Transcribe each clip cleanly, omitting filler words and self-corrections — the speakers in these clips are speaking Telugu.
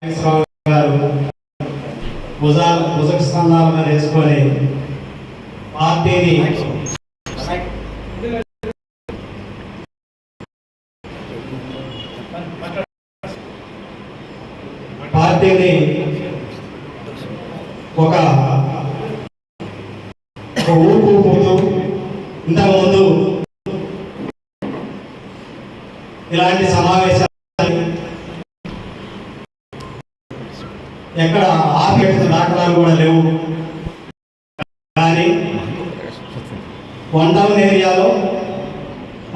గారు భుజక స్కంధాల మీద వేసుకొని పార్టీని ఒక ఊపు ఊపుతూ ఇంతకుముందు ఇలాంటి సమావేశాలు ఎక్కడ ఆఫీస్ దాఖలాలు కూడా లేవు. కానీ 1 టౌన్ ఏరియాలో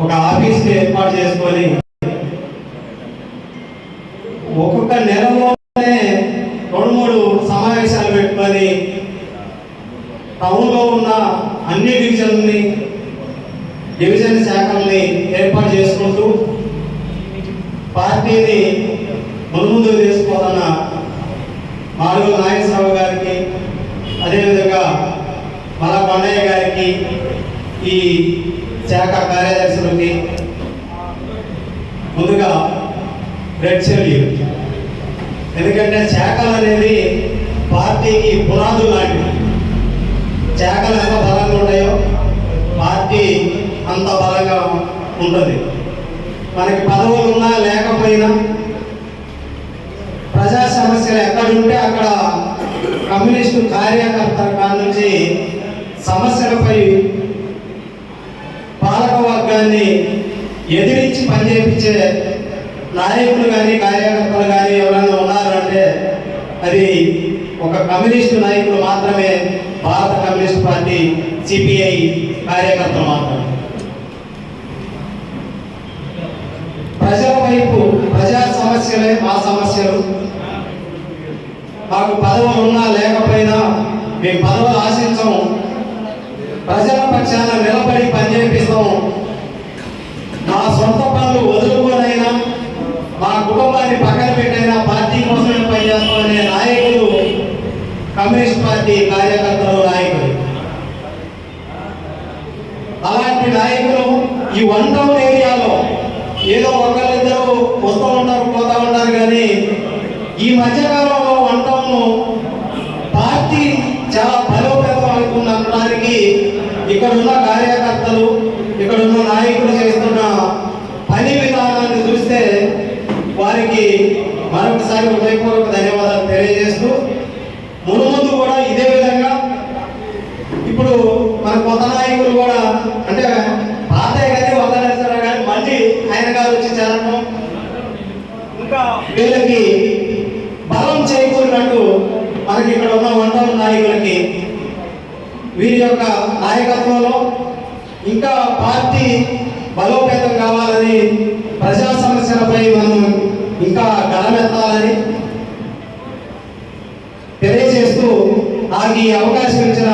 ఒక ఆఫీస్ని ఏర్పాటు చేసుకొని ఒక్కొక్క నెలలోనే 2-3 సమావేశాలు పెట్టుకొని టౌన్లో ఉన్న అన్ని డివిజన్ శాఖల్ని ఏర్పాటు చేసుకుంటూ పార్టీని ముందు తీసుకోవాలన్న మాడుగుల నాగేశ్వరరావు గారికి, అదేవిధంగా మల కొండయ్య గారికి, ఈ శాఖ కార్యదర్శులకి ముందుగా రెడ్ సెల్యూట్. ఎందుకంటే శాఖలు అనేది పార్టీకి పునాదులు లాంటివి. శాఖలు ఎంత బలంగా ఉంటాయో పార్టీ అంత బలంగా ఉంటుంది. మనకి పదవులు ఉన్నా లేకపోయినా ప్రజా సమస్యలు ఎక్కడుంటే అక్కడ కమ్యూనిస్టు కార్యకర్తల కాడ నుంచి సమస్యలపై పాలక వర్గాన్ని ఎదిరించి పనిచేయించే నాయకులు కానీ కార్యకర్తలు కానీ ఎవరైనా ఉన్నారు అంటే అది ఒక కమ్యూనిస్టు నాయకులు మాత్రమే. భారత కమ్యూనిస్ట్ పార్టీ సిపిఐ కార్యకర్తలు మాత్రమే. ప్రజల వైపు ప్రజా సమస్యలే మా సమస్యలు. మాకు పదవులు ఉన్నా లేకపోయినా మేము పదవులు ఆశించము. ప్రజల పక్షాన నిలబడి పనిచేపిస్తాము. మా సొంత పనులు వదులుకోనైనా మా కుటుంబాన్ని పక్కన పెట్టైనా పార్టీ కోసమే పనిచేస్తామనే నాయకులు కమ్యూనిస్ట్ పార్టీ కార్యకర్తలు, నాయకులు. అలాంటి నాయకులు ఈ 1 టౌన్ ఏరియాలో ఏదో ఒకళ్ళిద్దరు వస్తూ ఉంటారు, పోతూ ఉంటారు. కానీ ఈ మధ్యకాలంలో 1 టౌన్ పార్టీ చాలా బలోపేతం అవుతుందనడానికి ఇక్కడున్న కార్యకర్తలు, ఇక్కడున్న నాయకులు చేస్తున్న పని విధానాన్ని చూస్తే వారికి మరొకసారి హృదయపూర్వక ధన్యవాదాలు తెలియజేస్తూ, ముందు కూడా ఇదే విధంగా ఇప్పుడు మన కొత్త నాయకులు కూడా అంటే పాతయ్య గారి వదలేస్తారా కానీ మళ్ళీ ఆయన గారు వచ్చి చేరడం ఇంకా వీళ్ళకి బలం చేకూరినట్టు మనకి ఇక్కడ ఉన్న 1 టౌన్ నాయకులకి వీరి యొక్క నాయకత్వంలో ఇంకా పార్టీ బలోపేతం కావాలని, ప్రజా సమస్యలపై మనం ఇంకా గళమెత్తాలని తెలియజేస్తూ నాకు ఈ అవకాశం ఇచ్చిన